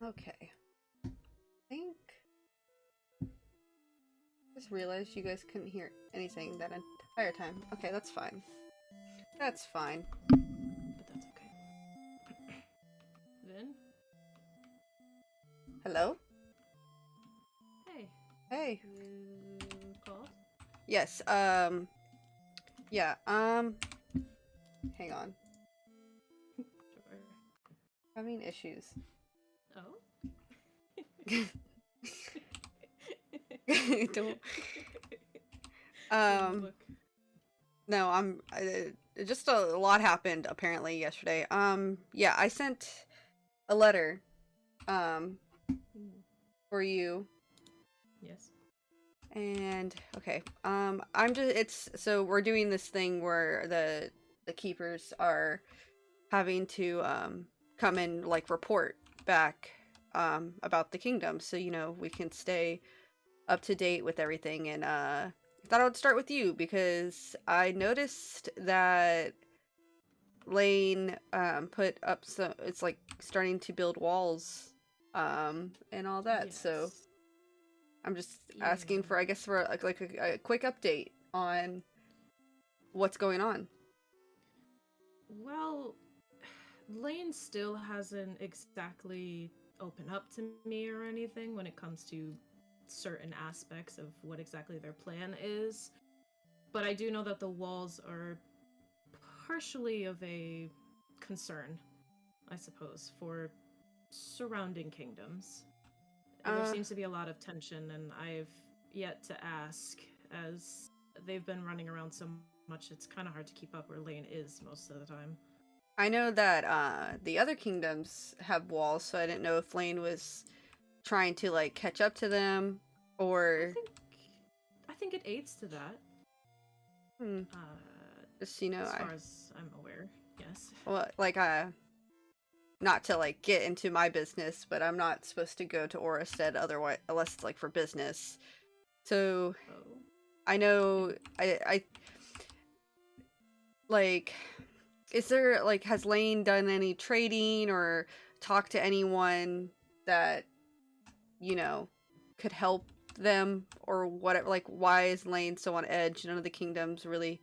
Okay. I think. Just realized you guys couldn't hear anything that entire time. Okay, that's fine. That's fine. But that's okay. Vin? Hello? Hey. Hey. You called? Yes, yeah, hang on. Sure. Having issues. Oh? Don't. Didn't look. No, just a lot happened apparently yesterday. Yeah, I sent a letter, um, Mm. for you. Yes. And okay, I'm just so we're doing this thing where the keepers are having to come and like report back about the kingdom, so we can stay up to date with everything. And I thought I would start with you because I noticed that Lane put up some. It's like starting to build walls, and all that. So Yes. I'm just asking Yeah. for, I guess, for like a quick update on what's going on. Well, Lane still hasn't exactly opened up to me or anything when it comes to certain aspects of what exactly their plan is. But I do know that the walls are partially of a concern, I suppose, for surrounding kingdoms. There Uh, seems to be a lot of tension, and I've yet to ask, as they've been running around so much, it's kind of hard to keep up where Lane is most of the time. I know that the other kingdoms have walls, so I didn't know if Lane was trying to like catch up to them I or think, I think it aids to that. hmm, just As I far as I'm aware, yes. well like not to like get into my business, but I'm not supposed to go to Orestead otherwise unless it's like for business. So Oh, I know I like, is there like, has Lane done any trading or talked to anyone that you know could help them or whatever? Like, why is Lane so on edge? None of the kingdoms really,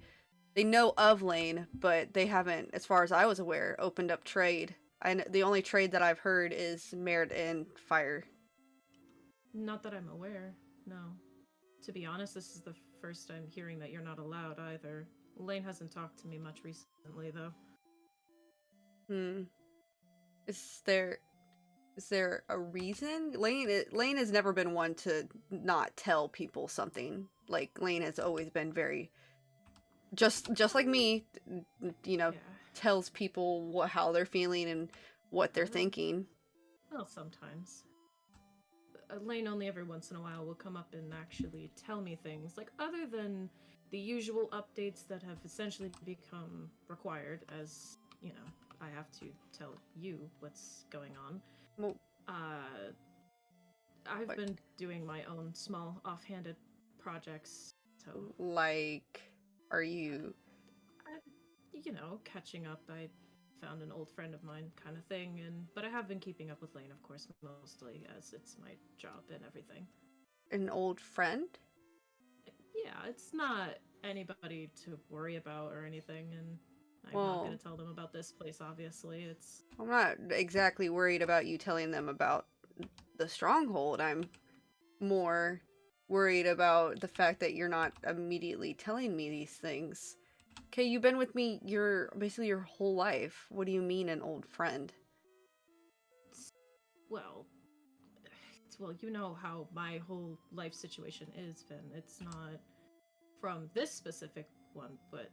they know of Lane, but they haven't, as far as I was aware, opened up trade. And the only trade that I've heard is merit and fire. not that I'm aware. No. To be honest, this is the first I'm hearing that you're not allowed either. Lane hasn't talked to me much recently, though. Hmm. Is there is there a reason? Lane has never been one to not tell people something. Like, Lane has always been very, just like me, you know, Yeah. tells people how they're feeling and what they're Uh, thinking. well, sometimes. Lane only every once in a while will come up and actually tell me things, like other than the usual updates that have essentially become required, as you know, I have to tell you what's going on. Well, Uh, I've like, been doing my own small offhanded projects, so like, are you? I, catching up. I found an old friend of mine, kind of thing, and but I have been keeping up with Lane, of course, mostly as it's my job and everything. An old friend? Yeah, it's not anybody to worry about or anything, and I'm not Well, gonna tell them about this place. Obviously, it's I'm not exactly worried about you telling them about the stronghold. I'm more worried about the fact that you're not immediately telling me these things. Okay, you've been with me basically your whole life. What do you mean an old friend? well, you know how my whole life situation is, Finn. It's not from this specific one, but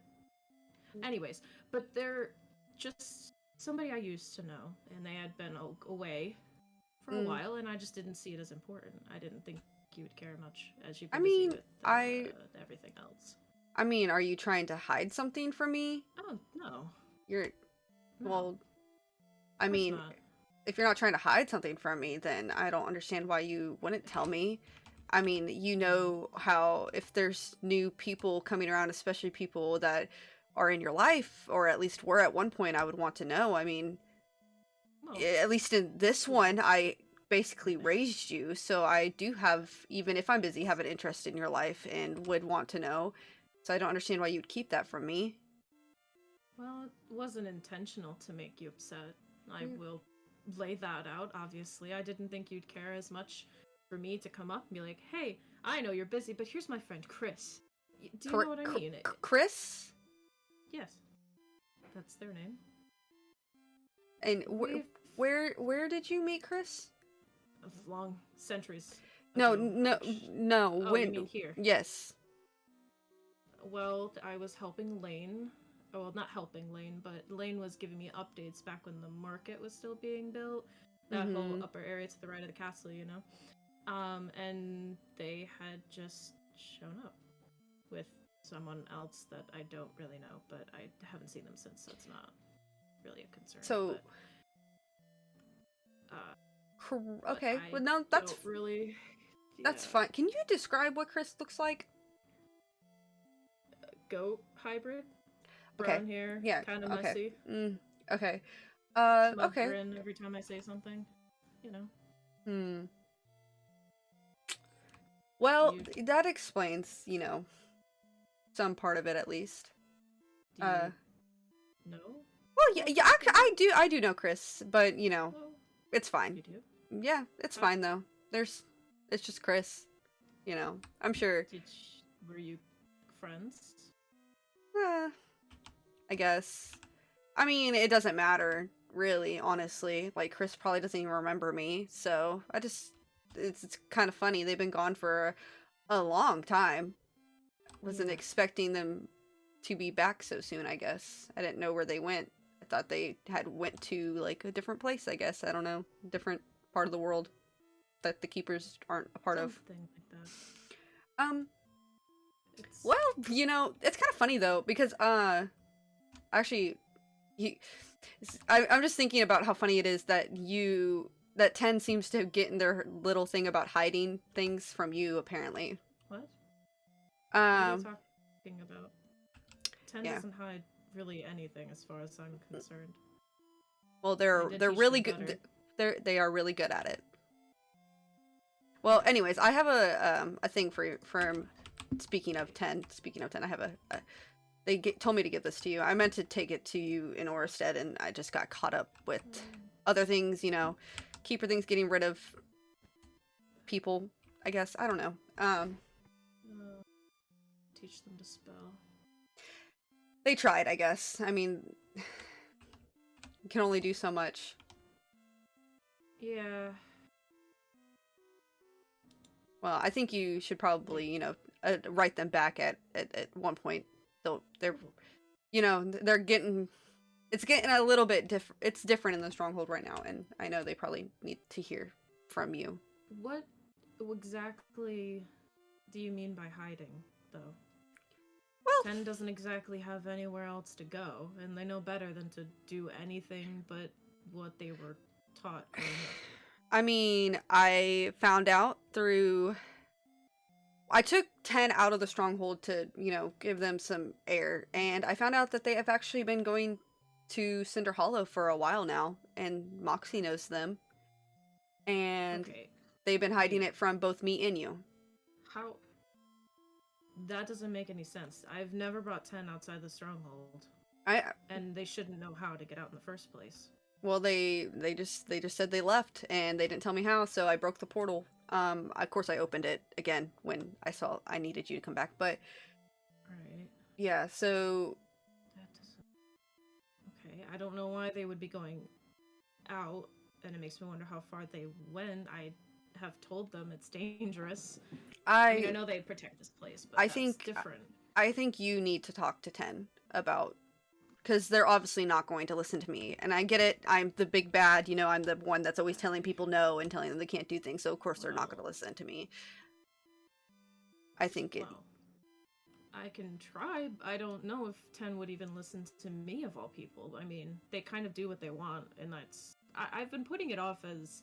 anyways, but they're just somebody I used to know, and they had been away for a Mm. while, and I just didn't see it as important. I didn't think you would care much, as you've I been busy mean, with I everything else. I mean, are you trying to hide something from me? Oh no, You're no, well, of I course mean, not. if you're not trying to hide something from me, then I don't understand why you wouldn't tell me. I mean, you Mm. know how if there's new people coming around, especially people that are in your life, or at least were at one point, I would want to know. I mean, Well, at least in this yeah, one, I basically raised you, so I do have, even if I'm busy, have an interest in your life and would want to know. So I don't understand why you'd keep that from me. Well, it wasn't intentional to make you upset. I Mm, will lay that out, obviously. I didn't think you'd care as much for me to come up and be like, hey, I know you're busy, but here's my friend Chris. Do you know what I mean? Chris? Yes, that's their name. And We've where did you meet Chris? of long centuries No, ago. no, no. Oh, you When? mean here? Yes. Well, I was helping Lane. Oh, well, not helping Lane, but Lane was giving me updates back when the market was still being built. That whole Mm-hmm. upper area to the right of the castle, you know? And they had just shown up with someone else that I don't really know, but I haven't seen them since, so it's not really a concern. So, But uh, okay. I Well, no, don't really. that's Yeah, fine. Can you describe what Chris looks like? goat hybrid, Okay. brown hair, Yeah. kind of Okay. messy, Okay. smug Okay. grin every time I say something. You know, Hmm. Well, you that explains, some part of it at least. do Uh, you know? well, yeah, Most yeah, likely? I do know Chris, but Well, it's fine. you do. Yeah, it's Uh, fine though. It's just Chris. I'm sure. were you friends? Uh, I guess. I mean, it doesn't matter, really, honestly. Like, Chris probably doesn't even remember me, so it's kind of funny. They've been gone for a long time. Wasn't Yeah. expecting them to be back so soon, I guess. I didn't know where they went. I thought they had went to, like, a different place, I guess. I don't know. Different part of the world that the Keepers aren't a part of. Something like that. Um, It's well, it's kind of funny, though, because, actually, you, I'm just thinking about how funny it is that that 10 seems to get in their little thing about hiding things from you, apparently. what? What are you Um, talking about? 10 yeah. doesn't hide really anything as far as I'm concerned. Well, I did they're teach really them good. better. They are really good at it. Well, anyways, I have a thing for speaking of 10, I have told me to give this to you. I meant to take it to you in Orsted, and I just got caught up with other things, Keeper things, getting rid of people, I guess. I don't know. Teach them to spell. They tried, I guess. I mean, you can only do so much. Yeah. Well, I think you should probably, write them back at one point. They're getting, it's getting a little bit different. It's different in the stronghold right now, and I know they probably need to hear from you. What exactly do you mean by hiding, though? Well, 10 doesn't exactly have anywhere else to go, and they know better than to do anything but what they were taught growing up. I mean, I found out through. I took 10 out of the stronghold to, give them some air, and I found out that they have actually been going to Cinder Hollow for a while now, and Moxie knows them, and Okay, they've been hiding wait. it from both me and you. How? That doesn't make any sense. I've never brought 10 outside the stronghold, I and they shouldn't know how to get out in the first place. Well, they just said they left, and they didn't tell me how, so I broke the portal. Of course I opened it again when I saw I needed you to come back, but Right. yeah, so That doesn't. Okay, I don't know why they would be going out, and it makes me wonder how far they went. I have told them it's dangerous. I mean, I I know they protect this place, but I that's think different. I think you need to talk to 10 about, because they're obviously not going to listen to me, and I get it. I'm the big bad, I'm the one that's always telling people no and telling them they can't do things, so of course they're not going to Well, listen to me. I think it well, I can try. I don't know if 10 would even listen to me of all people. I mean, they kind of do what they want, and that's. I've been putting it off as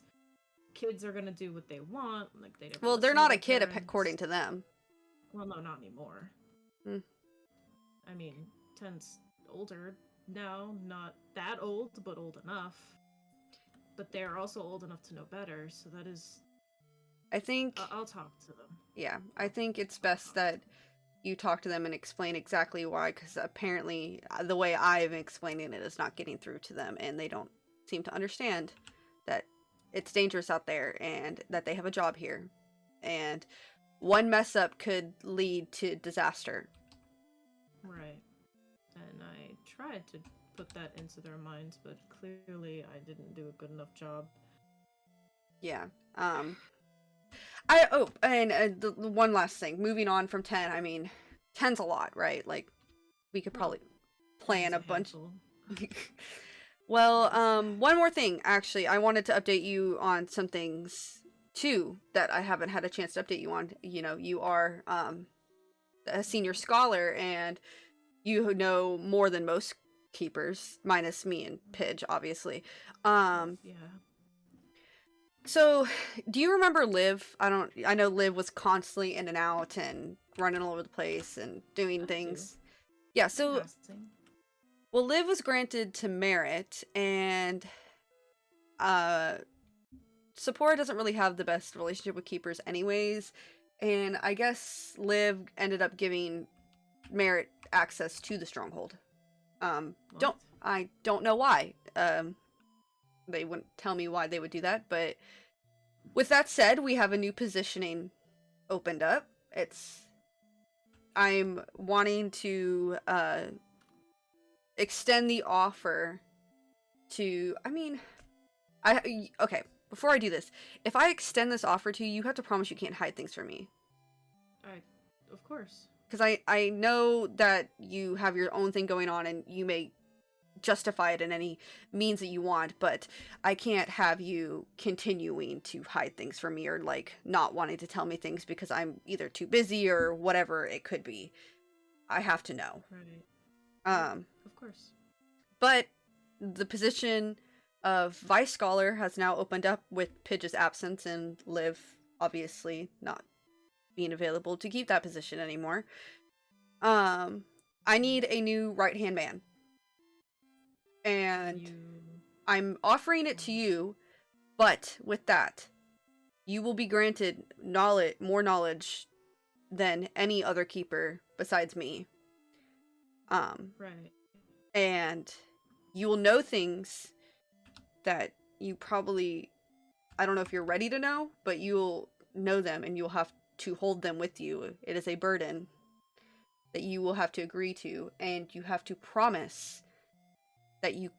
kids are gonna do what they want, like they never Well, they're listen to not a their kid parents. according to them. Well, no, not anymore. Hmm. I mean, 10's older now, not that old, but old enough. but they're also old enough to know better, so that is... I think, I'll talk to them. yeah, I think it's best that you talk to them and explain exactly why, because apparently the way I'm explaining it is not getting through to them, and they don't seem to understand that it's dangerous out there and that they have a job here. And one mess up could lead to disaster. Right. And I tried to put that into their minds, but clearly I didn't do a good enough job. Yeah. And the one last thing. Moving on from 10, I mean, 10's a lot, right? Like, we could probably plan a bunch. Well, one more thing, actually. I wanted to update you on some things, too, that I haven't had a chance to update you on. You know, you are a senior scholar, and you know more than most keepers, minus me and Pidge, obviously. Yeah. So, do you remember Liv? I know Liv was constantly in and out and running all over the place and doing things. Yeah, so well, Liv was granted to Merit, and Sephora doesn't really have the best relationship with keepers anyways, and I guess Liv ended up giving Merit access to the stronghold. I don't know why. They wouldn't tell me why they would do that, but with that said, we have a new positioning opened up. I'm wanting to extend the offer to, okay, before I do this, if I extend this offer to you, you have to promise you can't hide things from me. Of course. Because I know that you have your own thing going on and you may justify it in any means that you want, but I can't have you continuing to hide things from me or like not wanting to tell me things because I'm either too busy or whatever it could be. I have to know. Right. Of course. But the position of vice scholar has now opened up with Pidge's absence and Liv obviously not being available to keep that position anymore. I need a new right-hand man. And I'm offering it to you, but with that, you will be granted more knowledge than any other keeper besides me. Right. And you will know things that you probably, I don't know if you're ready to know, but you'll know them and you'll have to hold them with you. It is a burden that you will have to agree to, and you have to promise that you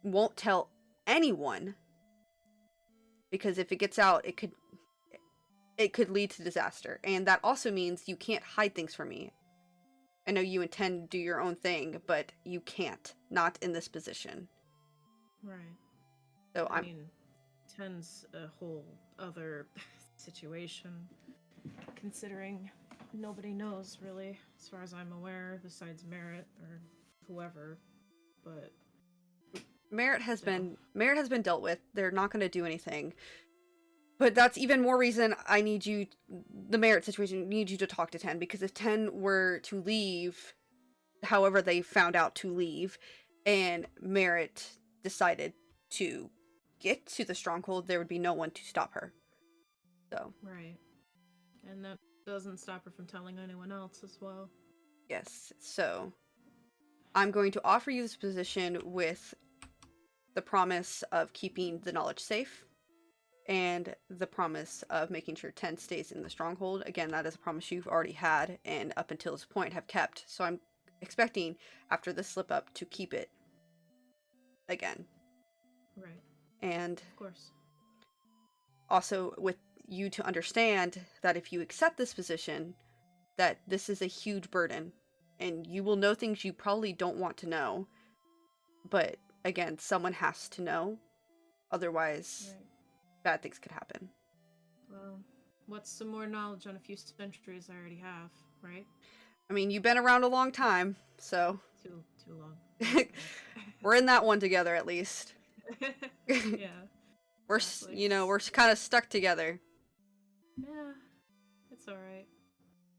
won't tell anyone, because if it gets out, it could lead to disaster. And that also means you can't hide things from me. I know you intend to do your own thing, but you can't. Not in this position. Right. So I mean, 10's a whole other situation, considering nobody knows, really, as far as I'm aware, besides Merit or whoever, but... Merit has been dealt with. They're not going to do anything. But that's even more reason I need you, the Merit situation, need you to talk to 10, because if 10 were to leave, however they found out to leave, and Merit decided to get to the stronghold, there would be no one to stop her. So. Right. And that doesn't stop her from telling anyone else as well. Yes, so I'm going to offer you this position with the promise of keeping the knowledge safe, and the promise of making sure 10 stays in the stronghold. Again, that is a promise you've already had, and up until this point have kept, so I'm expecting, after this slip up, to keep it again. Right. And of course. Also, with you to understand that if you accept this position, that this is a huge burden, and you will know things you probably don't want to know, but again, someone has to know, otherwise bad things could happen. Well, what's some more knowledge on a few centuries I already have, right? I mean, you've been around a long time, so... Too long. We're in that one together, at least. Yeah. We're, exactly. We're kind of stuck together. Yeah, it's alright.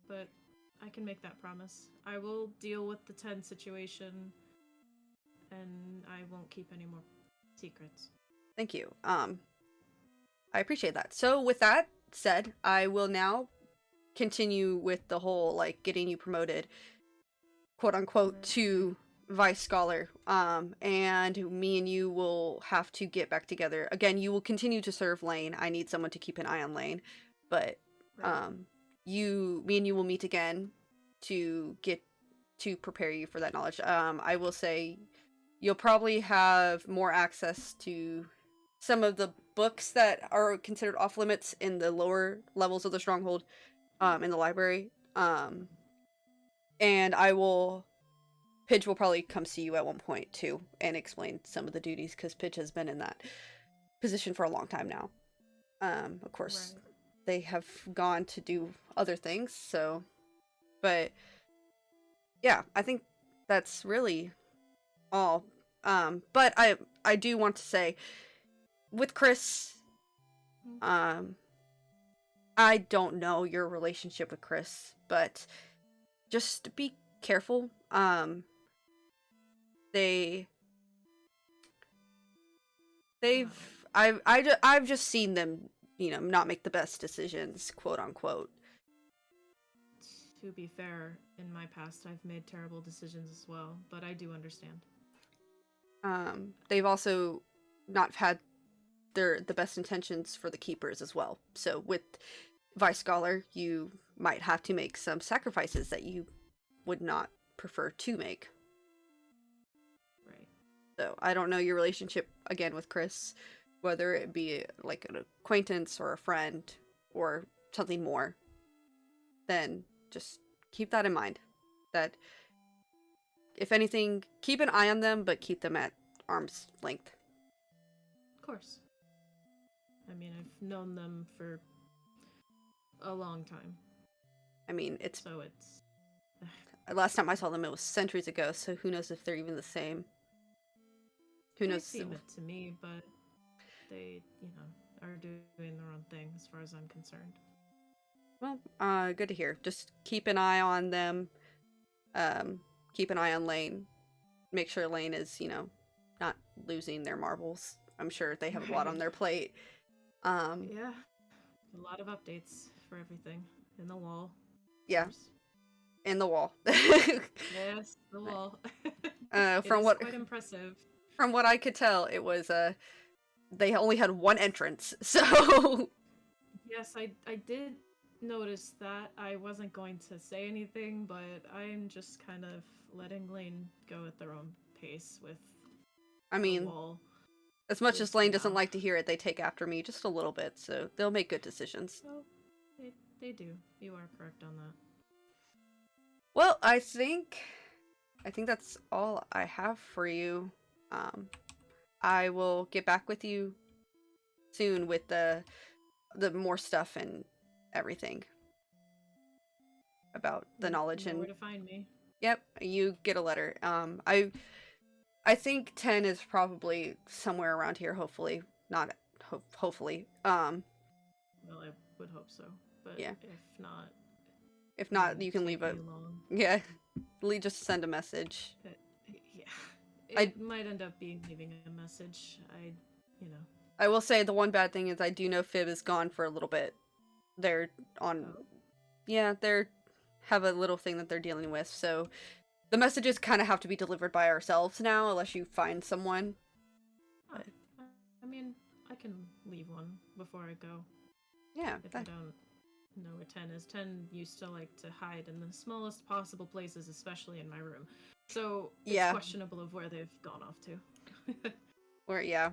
But I can make that promise. I will deal with the 10 situation, and I won't keep any more secrets. Thank you. I appreciate that. So with that said, I will now continue with the whole like getting you promoted, quote unquote, Right. to vice scholar. And me and you will have to get back together. Again, you will continue to serve Lane. I need someone to keep an eye on Lane. But Right. me and you will meet again to get to prepare you for that knowledge. I will say you'll probably have more access to some of the books that are considered off limits in the lower levels of the stronghold, in the library. And I will Pidge will probably come see you at one point too and explain some of the duties because Pidge has been in that position for a long time now. Of course, Right. they have gone to do other things, so but yeah, I think that's really all. But I do want to say with Chris, Mm. um, I don't know your relationship with Chris, but just be careful. They they've Well, I've just seen them, not make the best decisions, quote unquote. to be fair, in my past, I've made terrible decisions as well, but I do understand. They've also not had the best intentions for the keepers as well. So with Vice Scholar, you might have to make some sacrifices that you would not prefer to make. Right. So I don't know your relationship again with Chris, whether it be like an acquaintance or a friend or something more. Then just keep that in mind. That if anything, keep an eye on them, but keep them at arm's length. Of course. I mean, I've known them for a long time, I mean, it's so it's. last time I saw them, it was centuries ago. So who knows if they're even the same? Who They knows? seem it to me, but they, are doing their own thing as far as I'm concerned. Well, good to hear. Just keep an eye on them. Um, keep an eye on Lane. Make sure Lane is, not losing their marbles. I'm sure they have a lot on Right. their plate. Um, Yeah. A lot of updates for everything. In the wall, of yeah, course. in the wall. Yes, the wall. It From is what quite impressive. I could tell, it was they only had one entrance. So Yes, I did notice that. I wasn't going to say anything, but I'm just kind of letting Lane go at their own pace with I the mean, wall, as at much as least for Lane doesn't now. like to hear it, they take after me just a little bit, so they'll make good decisions. Well, they do. You are correct on that. Well, I think that's all I have for you. Um, I will get back with you soon with the more stuff and everything about the You knowledge. know where And to find me. yep, you get a letter. I think 10 is probably somewhere around here. Hopefully not. Hopefully. Well, I would hope so, but Yeah. if not, If it not, wouldn't you can leave take a me long. yeah. Just send a message. But, yeah, I it might end up being leaving a message. You know. I will say the one bad thing is I do know Fib is gone for a little bit. They're on Oh, Yeah, they're have a little thing that they're dealing with, so the messages kind of have to be delivered by ourselves now, unless you find someone. oh. I mean, I can leave one before I go Yeah, if I don't know where 10 is. 10 used to like to hide in the smallest possible places, especially in my room. So it's yeah, questionable of where they've gone off to. yeah.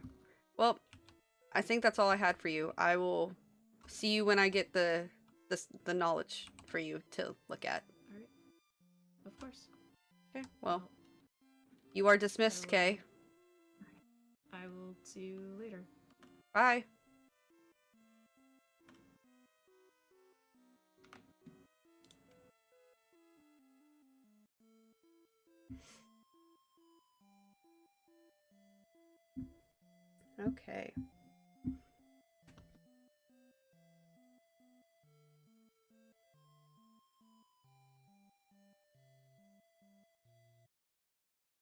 Well, I think that's all I had for you. I will see you when I get the knowledge for you to look at. Alright, of course. Okay. Well, Well, you are I dismissed, will. Kay. I will see you later. Bye. Okay.